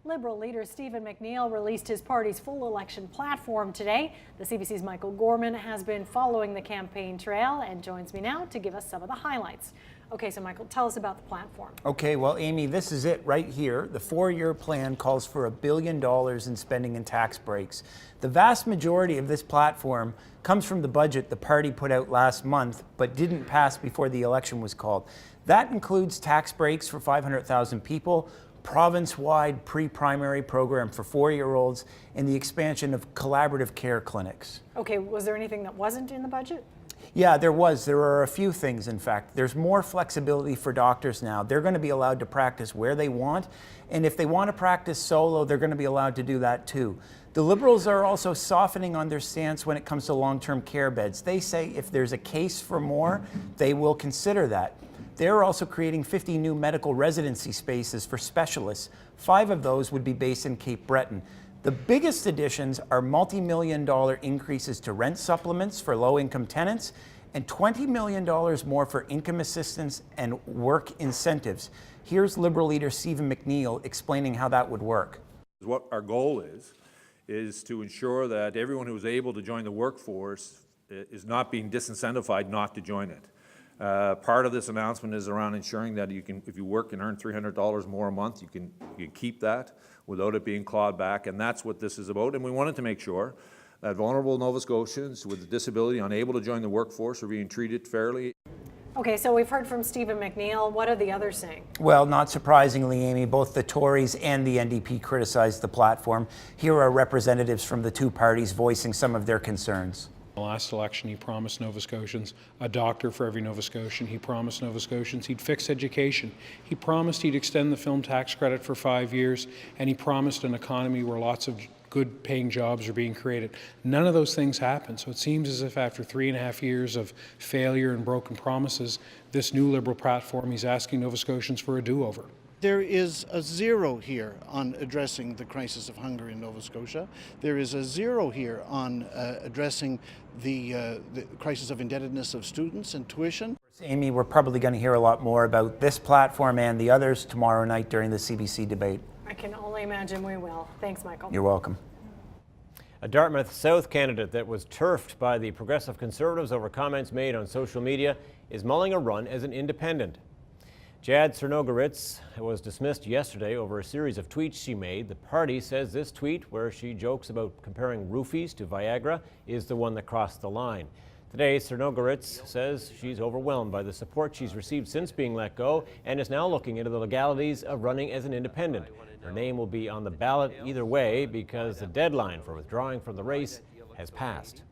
Liberal leader Stephen McNeil released his party's full election platform today. The CBC's Michael Gorman has been following the campaign trail and joins me now to give us some of the highlights. Okay, so Michael, tell us about the platform. Okay, well, Amy, this is it right here. The 4-year plan calls for $1 billion in spending and tax breaks. The vast majority of this platform comes from the budget the party put out last month, but didn't pass before the election was called. That includes tax breaks for 500,000 people, province-wide pre-primary program for 4-year-olds, and the expansion of collaborative care clinics. Okay, was there anything that wasn't in the budget? Yeah, there was. There are a few things, in fact. There's more flexibility for doctors now. They're going to be allowed to practice where they want, and if they want to practice solo, they're going to be allowed to do that too. The Liberals are also softening on their stance when it comes to long-term care beds. They say if there's a case for more, they will consider that. They're also creating 50 new medical residency spaces for specialists. 5 of those would be based in Cape Breton. The biggest additions are multi-million-dollar increases to rent supplements for low-income tenants and $20 million more for income assistance and work incentives. Here's Liberal leader Stephen McNeil explaining how that would work. What our goal is to ensure that everyone who is able to join the workforce is not being disincentivized not to join it. Part of this announcement is around ensuring that you can, if you work and earn $300 more a month, you can keep that without it being clawed back, and that's what this is about. And we wanted to make sure that vulnerable Nova Scotians with a disability unable to join the workforce are being treated fairly. Okay, so we've heard from Stephen McNeil. What are the others saying? Well, not surprisingly, Amy, both the Tories and the NDP criticized the platform. Here are representatives from the two parties voicing some of their concerns. The last election, he promised Nova Scotians a doctor for every Nova Scotian. He promised Nova Scotians he'd fix education. He promised he'd extend the film tax credit for 5 years, and he promised an economy where lots of good paying jobs are being created. None of those things happened. So it seems as if after 3.5 years of failure and broken promises, this new Liberal platform, he's asking Nova Scotians for a do-over. There is a zero here on addressing the crisis of hunger in Nova Scotia. There is a zero here on addressing the crisis of indebtedness of students and tuition. Amy, we're probably going to hear a lot more about this platform and the others tomorrow night during the CBC debate. I can only imagine we will. Thanks, Michael. You're welcome. A Dartmouth South candidate that was turfed by the Progressive Conservatives over comments made on social media is mulling a run as an independent. Jad Czernogoritz was dismissed yesterday over a series of tweets she made. The party says this tweet, where she jokes about comparing roofies to Viagra, is the one that crossed the line. Today, Czernogoritz says she's overwhelmed by the support she's received since being let go and is now looking into the legalities of running as an independent. Her name will be on the ballot either way because the deadline for withdrawing from the race has passed.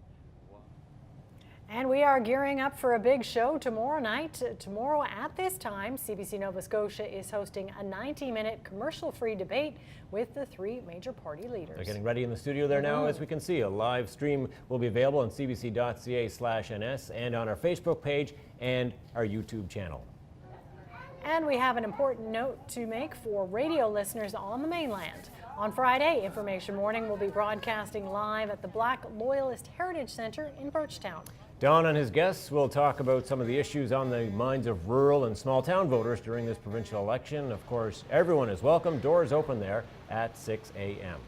And we are gearing up for a big show tomorrow night. Tomorrow at this time, CBC Nova Scotia is hosting a 90-minute commercial-free debate with the 3 major party leaders. They're getting ready in the studio there now, as we can see. A live stream will be available on cbc.ca/ns and on our Facebook page and our YouTube channel. And we have an important note to make for radio listeners on the mainland. On Friday, Information Morning will be broadcasting live at the Black Loyalist Heritage Centre in Birchtown. Don and his guests will talk about some of the issues on the minds of rural and small town voters during this provincial election. Of course, everyone is welcome. Doors open there at 6 a.m.